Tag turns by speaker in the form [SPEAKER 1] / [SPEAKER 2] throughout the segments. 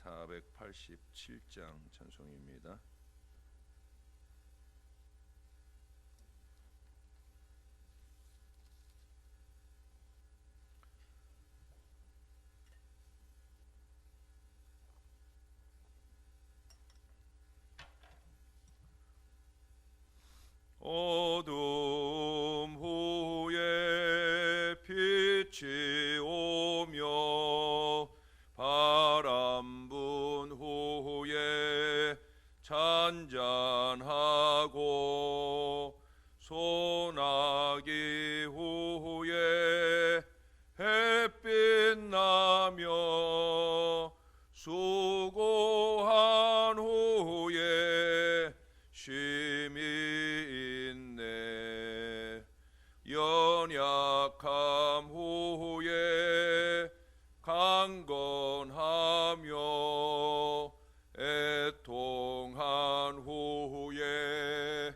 [SPEAKER 1] 487장 찬송입니다. 어둠 후에 빛이 오며 바람 분 후에 잔잔하고 소나기 후에 햇빛 나며 수고한 후에 쉼이 있네. 연약함 후에 강건하며 애통한 후에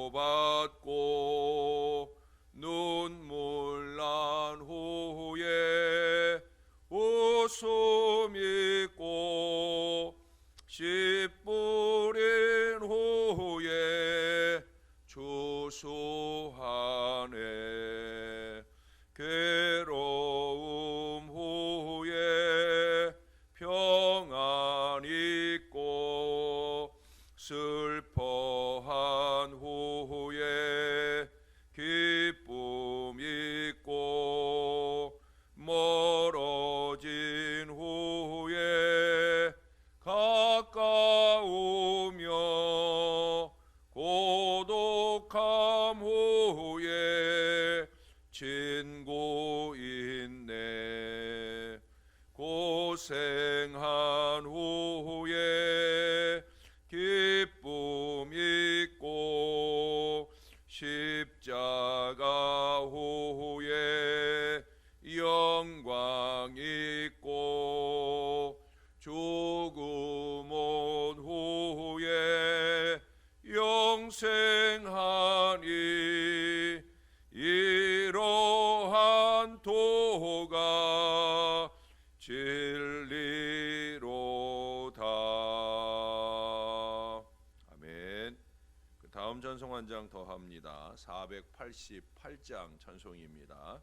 [SPEAKER 1] 위로받고 눈물 난 후에 웃음 있고 씨 뿌린 후에 주수하네. 괴로움 후에 평안 있고 슬퍼한 후에 기쁨 있고 멀어진 후에 가까우며 고독함 후에 친구 있네. 고생한 후에 기쁨 있고 십자가 후에 영광 있고 죽음 온 후에 영생하니 이러한 도가 진리로다. 아멘. 그 다음 찬송 한 장 더 합니다. 488장 찬송입니다.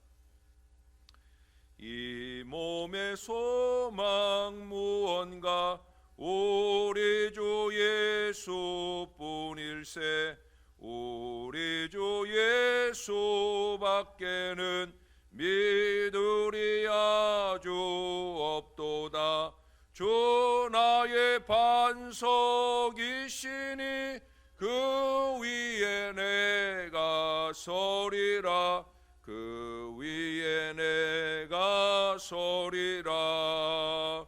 [SPEAKER 1] 이 몸의 소망 무언가 우리 주 예수뿐일세. 우리 주 예수밖에는 믿으리 아주 없도다. 주 나의 반석이시니 그 위에 내가 서리라. 그 위에 내가 서리라.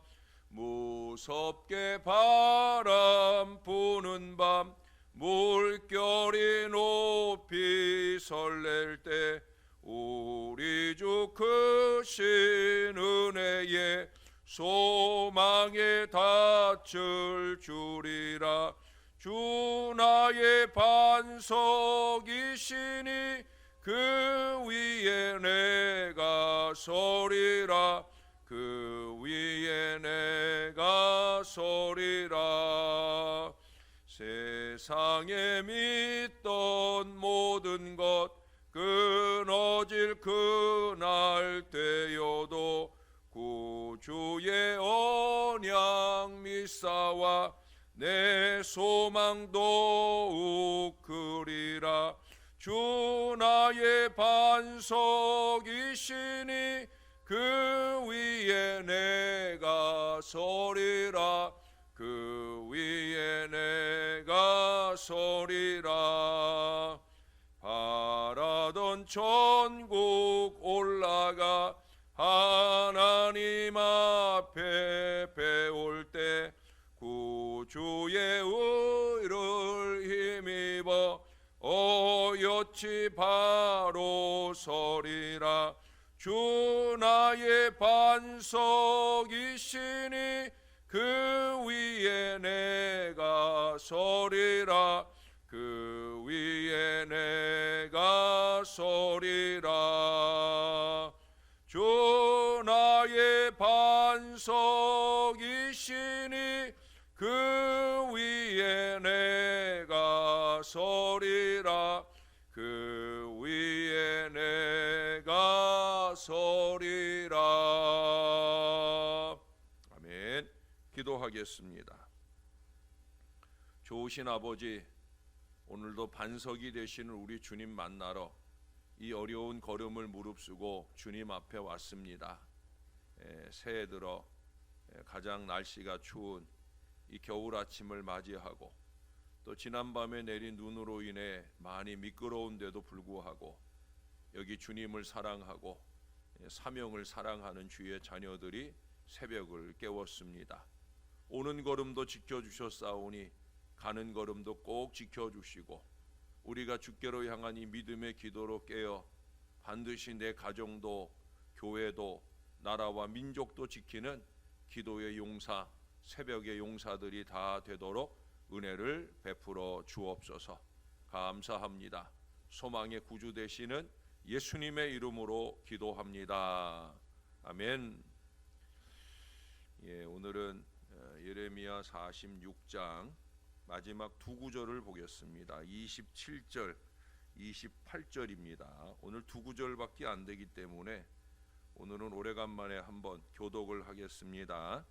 [SPEAKER 1] 무섭게 바람 부는 밤 물결이 높이 설렐 때 우리 주 크신 은혜에 소망에 닻을 주리라. 주 나의 반석이시니 그 위에 내가 서리라. 그 위에 내가 서리라. 세상에 믿던 모든 것 끊어질 그날 때여도 구주의 언약 믿사와 내 소망 더욱 크리라. 주 나의 반석이시니 그 위에 내가 서리라. 그 위에 내가 서리라. 바라던 천국 올라가 하나님 앞에 배울 때 구주의 의를 힘입어 어여치 바로 서리라. 주 나의 반석이시니 그 위에 내가 서리라. 그 위에 내가 서리라. 주 나의 서리라 그 위에 내가 서리라. 아멘. 기도하겠습니다. 좋으신 아버지, 오늘도 반석이 되시는 우리 주님 만나러 이 어려운 걸음을 무릅쓰고 주님 앞에 왔습니다. 새해 들어 가장 날씨가 추운 이 겨울 아침을 맞이하고 또 지난밤에 내린 눈으로 인해 많이 미끄러운데도 불구하고 여기 주님을 사랑하고 사명을 사랑하는 주의 자녀들이 새벽을 깨웠습니다. 오는 걸음도 지켜주셨사오니 가는 걸음도 꼭 지켜주시고 우리가 주께로 향한 이 믿음의 기도로 깨어 반드시 내 가정도 교회도 나라와 민족도 지키는 기도의 용사, 새벽의 용사들이 다 되도록 은혜를 베풀어 주옵소서. 감사합니다. 소망의 구주 되시는 예수님의 이름으로 기도합니다. 아멘. 오늘은 예레미야 46장 마지막 두 구절을 보겠습니다. 27절, 28절입니다. 오늘 두 구절밖에 안 되기 때문에 오늘은 오래간만에 한번 교독을 하겠습니다.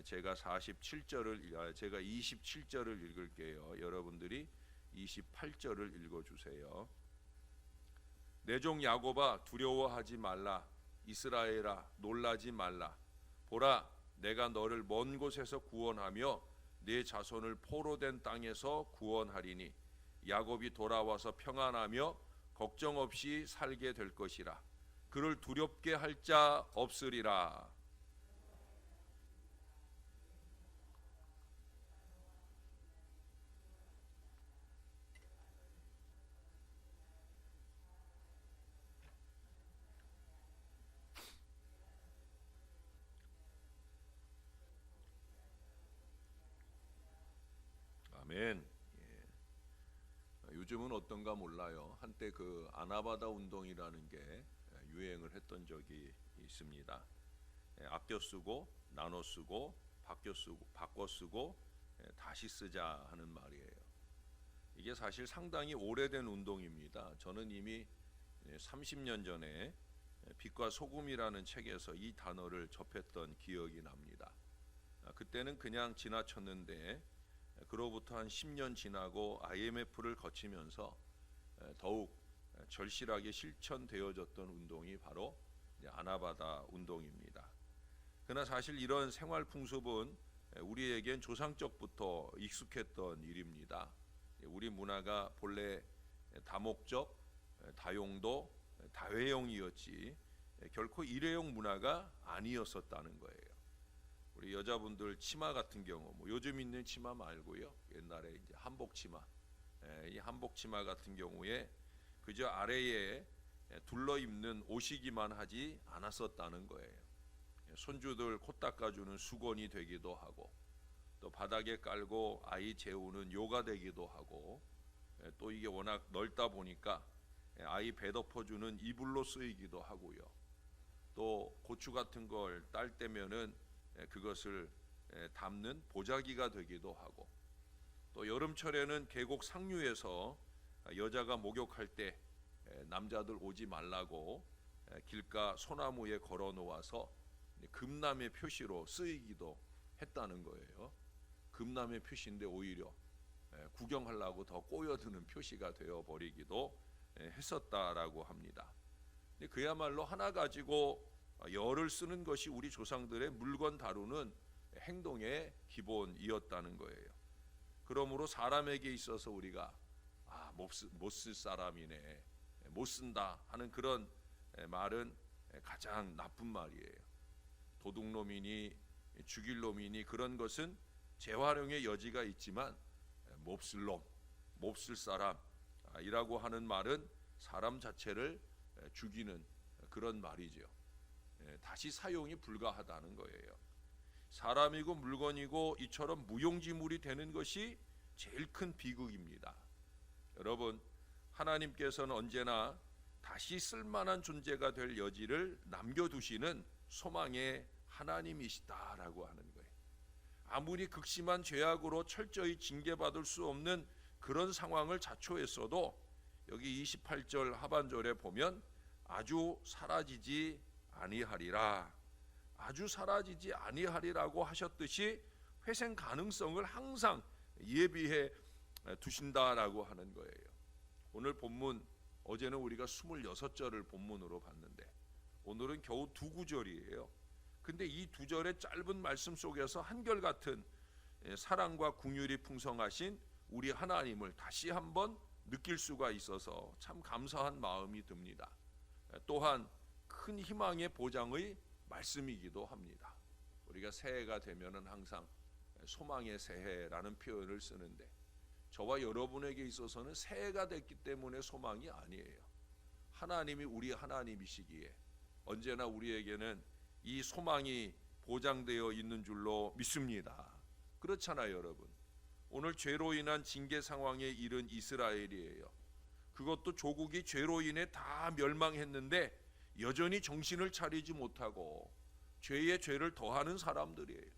[SPEAKER 1] 제가 27절을 읽을게요. 여러분들이 28절을 읽어주세요. 내 종 야곱아 두려워하지 말라. 이스라엘아 놀라지 말라. 보라, 내가 너를 먼 곳에서 구원하며 네 자손을 포로된 땅에서 구원하리니 야곱이 돌아와서 평안하며 걱정 없이 살게 될 것이라. 그를 두렵게 할 자 없으리라. 아멘. 요즘은 어떤가 몰라요. 한때 그 아나바다 운동이라는 게 유행을 했던 적이 있습니다. 아껴 쓰고 나눠 쓰고 바꿔 쓰고 다시 쓰자 하는 말이에요. 이게 사실 상당히 오래된 운동입니다. 저는 이미 30년 전에 빛과 소금이라는 책에서 이 단어를 접했던 기억이 납니다. 그때는 그냥 지나쳤는데 그로부터 한 10년 지나고 IMF를 거치면서 더욱 절실하게 실천되어졌던 운동이 바로 아나바다 운동입니다. 그러나 사실 이런 생활 풍습은 우리에겐 조상적부터 익숙했던 일입니다. 우리 문화가 본래 다목적, 다용도, 다회용이었지 결코 일회용 문화가 아니었었다는 거예요. 우리 여자분들 치마 같은 경우 요즘 있는 치마 말고요. 옛날에 이제 한복 치마, 이 한복 치마 같은 경우에 그저 아래에 둘러 입는 옷이기만 하지 않았었다는 거예요. 손주들 코 닦아주는 수건이 되기도 하고 또 바닥에 깔고 아이 재우는 요가 되기도 하고 또 이게 워낙 넓다 보니까 아이 배 덮어주는 이불로 쓰이기도 하고요. 또 고추 같은 걸 딸 때면은 그것을 담는 보자기가 되기도 하고 또 여름철에는 계곡 상류에서 여자가 목욕할 때 남자들 오지 말라고 길가 소나무에 걸어 놓아서 금남의 표시로 쓰이기도 했다는 거예요. 금남의 표시인데 오히려 구경하려고 더 꼬여드는 표시가 되어 버리기도 했었다라고 합니다. 그야말로 하나 가지고 열을 쓰는 것이 우리 조상들의 물건 다루는 행동의 기본이었다는 거예요. 그러므로 사람에게 있어서 우리가 못 쓸 사람이네, 못 쓴다 하는 그런 말은 가장 나쁜 말이에요. 도둑놈이니 죽일 놈이니 그런 것은 재활용의 여지가 있지만 몹쓸 놈, 몹쓸 사람이라고 하는 말은 사람 자체를 죽이는 그런 말이죠. 다시 사용이 불가하다는 거예요. 사람이고 물건이고 이처럼 무용지물이 되는 것이 제일 큰 비극입니다. 여러분, 하나님께서는 언제나 다시 쓸만한 존재가 될 여지를 남겨두시는 소망의 하나님이시다라고 하는 거예요. 아무리 극심한 죄악으로 철저히 징계받을 수 없는 그런 상황을 자초했어도 여기 28절 하반절에 보면 아주 사라지지 아니하리라, 아주 사라지지 아니하리라고 하셨듯이 회생 가능성을 항상 예비해 두신다라고 하는 거예요. 오늘 본문, 어제는 우리가 26절을 본문으로 봤는데 오늘은 겨우 두 구절이에요. 근데 이 두 절의 짧은 말씀 속에서 한결같은 사랑과 긍휼이 풍성하신 우리 하나님을 다시 한번 느낄 수가 있어서 참 감사한 마음이 듭니다. 또한 큰 희망의 보장의 말씀이기도 합니다. 우리가 새해가 되면은 항상 소망의 새해라는 표현을 쓰는데 저와 여러분에게 있어서는 새해가 됐기 때문에 소망이 아니에요. 하나님이 우리 하나님이시기에 언제나 우리에게는 이 소망이 보장되어 있는 줄로 믿습니다. 그렇잖아요, 여러분. 오늘 죄로 인한 징계 상황에 이른 이스라엘이에요. 그것도 조국이 죄로 인해 다 멸망했는데 여전히 정신을 차리지 못하고 죄에 죄를 더하는 사람들이에요.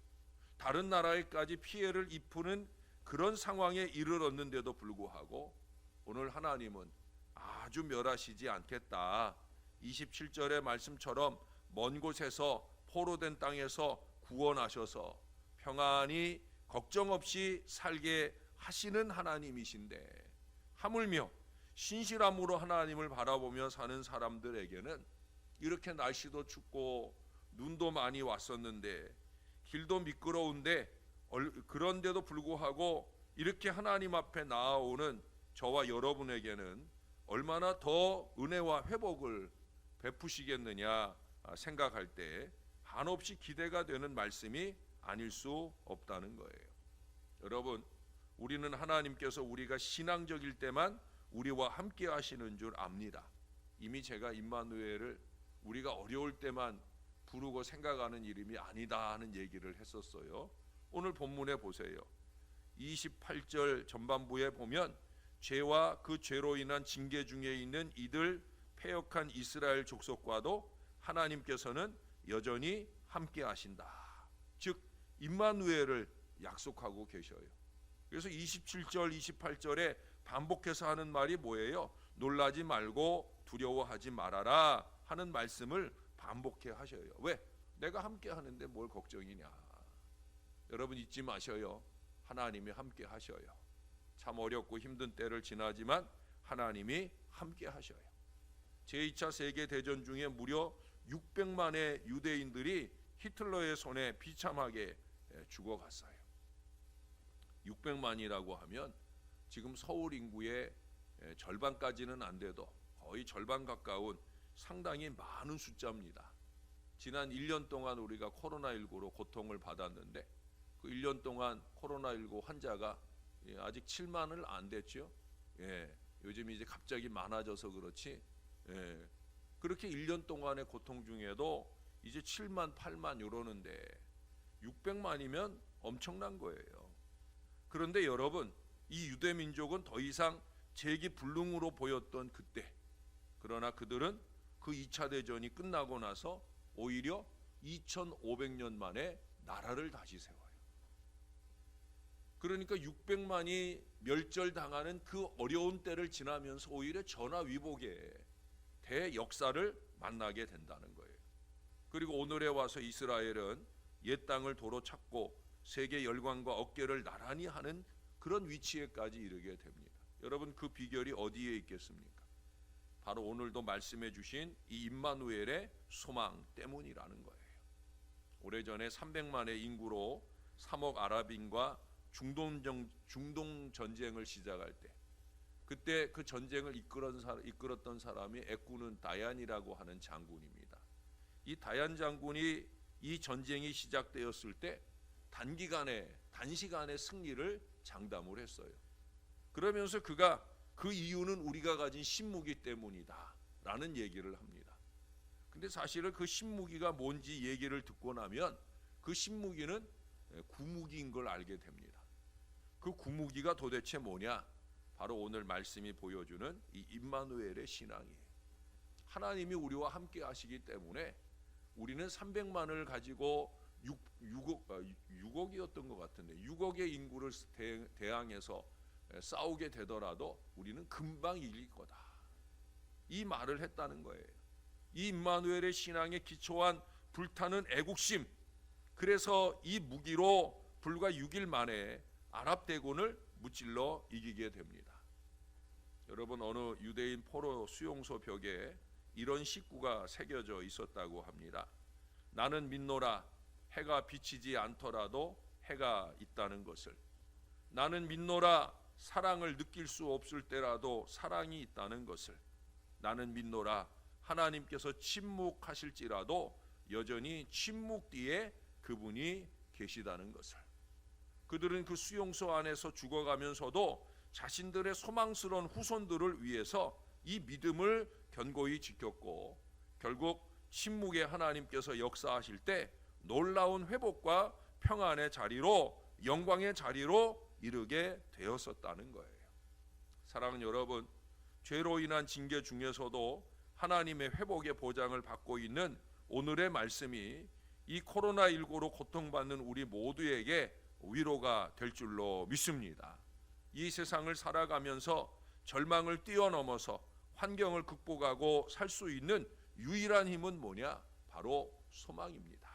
[SPEAKER 1] 다른 나라에까지 피해를 입히는 그런 상황에 이르렀는데도 불구하고 오늘 하나님은 아주 멸하시지 않겠다. 27절의 말씀처럼 먼 곳에서 포로된 땅에서 구원하셔서 평안히 걱정 없이 살게 하시는 하나님이신데, 하물며 신실함으로 하나님을 바라보며 사는 사람들에게는 이렇게 날씨도 춥고 눈도 많이 왔었는데 길도 미끄러운데 그런데도 불구하고 이렇게 하나님 앞에 나아오는 저와 여러분에게는 얼마나 더 은혜와 회복을 베푸시겠느냐 생각할 때 한없이 기대가 되는 말씀이 아닐 수 없다는 거예요. 여러분, 우리는 하나님께서 우리가 신앙적일 때만 우리와 함께 하시는 줄 압니다. 이미 제가 임마누엘을 우리가 어려울 때만 부르고 생각하는 이름이 아니다 하는 얘기를 했었어요. 오늘 본문에 보세요. 28절 전반부에 보면 죄와 그 죄로 인한 징계 중에 있는 이들 패역한 이스라엘 족속과도 하나님께서는 여전히 함께 하신다. 즉 임마누엘을 약속하고 계셔요. 그래서 27절 28절에 반복해서 하는 말이 뭐예요? 놀라지 말고 두려워하지 말아라 하는 말씀을 반복해 하셔요. 왜? 내가 함께 하는데 뭘 걱정이냐. 여러분 잊지 마셔요. 하나님이 함께 하셔요. 참 어렵고 힘든 때를 지나지만 하나님이 함께 하셔요. 제2차 세계대전 중에 무려 600만의 유대인들이 히틀러의 손에 비참하게 죽어갔어요. 600만이라고 하면 지금 서울 인구의 절반까지는 안 돼도 거의 절반 가까운 상당히 많은 숫자입니다. 지난 1년 동안 우리가 코로나19로 고통을 받았는데 그 1년 동안 코로나19 환자가 아직 7만을 안 됐죠. 요즘 이제 갑자기 많아져서 그렇지. 그렇게 1년 동안의 고통 중에도 이제 7만, 8만 이러는데 600만이면 엄청난 거예요. 그런데 여러분, 이 유대 민족은 더 이상 재기불능으로 보였던 그때, 그러나 그들은 그 2차 대전이 끝나고 나서 오히려 2500년 만에 나라를 다시 세워요. 그러니까 600만이 멸절당하는 그 어려운 때를 지나면서 오히려 전화위복의 대역사를 만나게 된다는 거예요. 그리고 오늘에 와서 이스라엘은 옛 땅을 도로 찾고 세계 열강과 어깨를 나란히 하는 그런 위치에까지 이르게 됩니다. 여러분, 그 비결이 어디에 있겠습니까? 바로 오늘도 말씀해 주신 이 임마누엘의 소망 때문이라는 거예요. 오래전에 300만의 인구로 3억 아랍인과 중동 전쟁을 시작할 때, 그때 그 전쟁을 이끌었던 사람이 애꾸는 다얀이라고 하는 장군입니다. 이 다얀 장군이 이 전쟁이 시작되었을 때 단시간에 승리를 장담을 했어요. 그러면서 그가 그 이유는 우리가 가진 신무기 때문이다 라는 얘기를 합니다. 근데 사실은 그 신무기가 뭔지 얘기를 듣고 나면 그 신무기는 구무기인 걸 알게 됩니다. 그 구무기가 도대체 뭐냐? 바로 오늘 말씀이 보여주는 이 임마누엘의 신앙이에요. 하나님이 우리와 함께 하시기 때문에 우리는 300만을 가지고 6억이었던 것 같은데 6억의 인구를 대항해서 싸우게 되더라도 우리는 금방 이길 거다. 이 말을 했다는 거예요. 이 임마누엘의 신앙에 기초한 불타는 애국심, 그래서 이 무기로 불과 6일 만에 아랍 대군을 무찔러 이기게 됩니다. 여러분, 어느 유대인 포로 수용소 벽에 이런 식구가 새겨져 있었다고 합니다. 나는 믿노라, 해가 비치지 않더라도 해가 있다는 것을. 나는 믿노라, 사랑을 느낄 수 없을 때라도 사랑이 있다는 것을. 나는 믿노라, 하나님께서 침묵하실지라도 여전히 침묵 뒤에 그분이 계시다는 것을. 그들은 그 수용소 안에서 죽어가면서도 자신들의 소망스러운 후손들을 위해서 이 믿음을 견고히 지켰고, 결국 침묵의 하나님께서 역사하실 때 놀라운 회복과 평안의 자리로, 영광의 자리로 이르게 되었었다는 거예요. 사랑하는 여러분, 죄로 인한 징계 중에서도 하나님의 회복의 보장을 받고 있는 오늘의 말씀이 이 코로나19로 고통받는 우리 모두에게 위로가 될 줄로 믿습니다. 이 세상을 살아가면서 절망을 뛰어넘어서 환경을 극복하고 살 수 있는 유일한 힘은 뭐냐? 바로 소망입니다.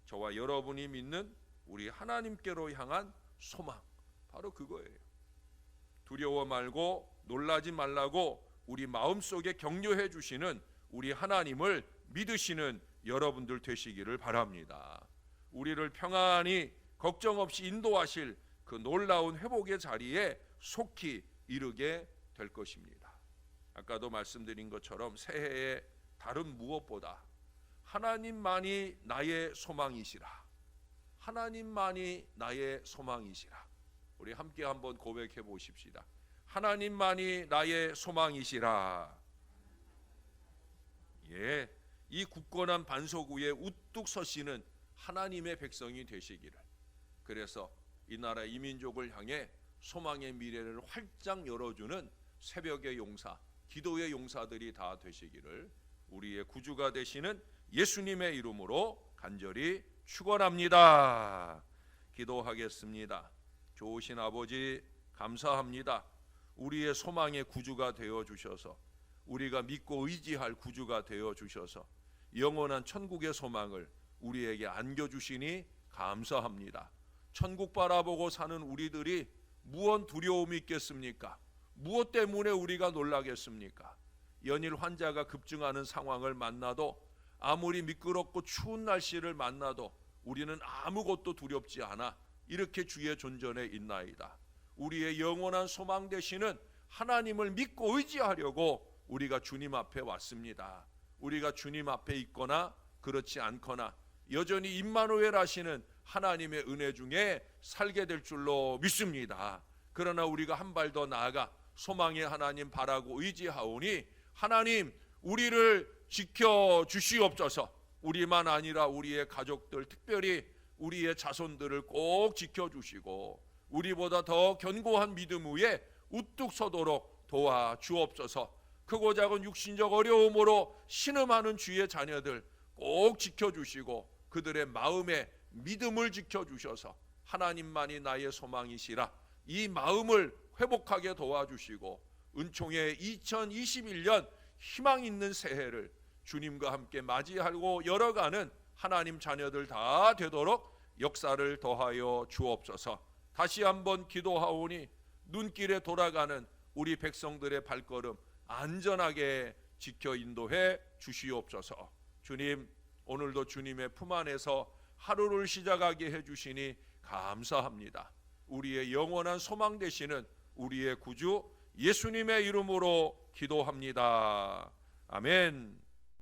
[SPEAKER 1] 저와 여러분이 믿는 우리 하나님께로 향한 소망, 바로 그거예요. 두려워 말고 놀라지 말라고 우리 마음속에 격려해 주시는 우리 하나님을 믿으시는 여러분들 되시기를 바랍니다. 우리를 평안히 걱정 없이 인도하실 그 놀라운 회복의 자리에 속히 이르게 될 것입니다. 아까도 말씀드린 것처럼 새해에 다른 무엇보다 하나님만이 나의 소망이시라, 하나님만이 나의 소망이시라. 우리 함께 한번 고백해 보십시다. 하나님만이 나의 소망이시라. 예, 이 굳건한 반석 위에 우뚝 서시는 하나님의 백성이 되시기를. 그래서 이 나라 이 민족을 향해 소망의 미래를 활짝 열어주는 새벽의 용사, 기도의 용사들이 다 되시기를 우리의 구주가 되시는 예수님의 이름으로 간절히 축원합니다. 기도하겠습니다. 좋으신 아버지, 감사합니다. 우리의 소망의 구주가 되어 주셔서, 우리가 믿고 의지할 구주가 되어 주셔서 영원한 천국의 소망을 우리에게 안겨주시니 감사합니다. 천국 바라보고 사는 우리들이 무언 두려움이 있겠습니까? 무엇 때문에 우리가 놀라겠습니까? 연일 환자가 급증하는 상황을 만나도, 아무리 미끄럽고 추운 날씨를 만나도 우리는 아무것도 두렵지 않아 이렇게 주의 존전에 있나이다. 우리의 영원한 소망 되시는 하나님을 믿고 의지하려고 우리가 주님 앞에 왔습니다. 우리가 주님 앞에 있거나 그렇지 않거나 여전히 임마누엘 하시는 하나님의 은혜 중에 살게 될 줄로 믿습니다. 그러나 우리가 한 발 더 나아가 소망의 하나님 바라고 의지하오니, 하나님 우리를 지켜주시옵소서. 우리만 아니라 우리의 가족들, 특별히 우리의 자손들을 꼭 지켜주시고 우리보다 더 견고한 믿음 위에 우뚝 서도록 도와주옵소서. 크고 작은 육신적 어려움으로 신음하는 주의 자녀들 꼭 지켜주시고 그들의 마음에 믿음을 지켜주셔서 하나님만이 나의 소망이시라, 이 마음을 회복하게 도와주시고 은총의 2021년 희망 있는 새해를 주님과 함께 맞이하고 열어가는 하나님 자녀들 다 되도록 역사를 더하여 주옵소서. 다시 한번 기도하오니 눈길에 돌아가는 우리 백성들의 발걸음 안전하게 지켜 인도해 주시옵소서. 주님, 오늘도 주님의 품 안에서 하루를 시작하게 해주시니 감사합니다. 우리의 영원한 소망 되시는 우리의 구주 예수님의 이름으로 기도합니다. 아멘.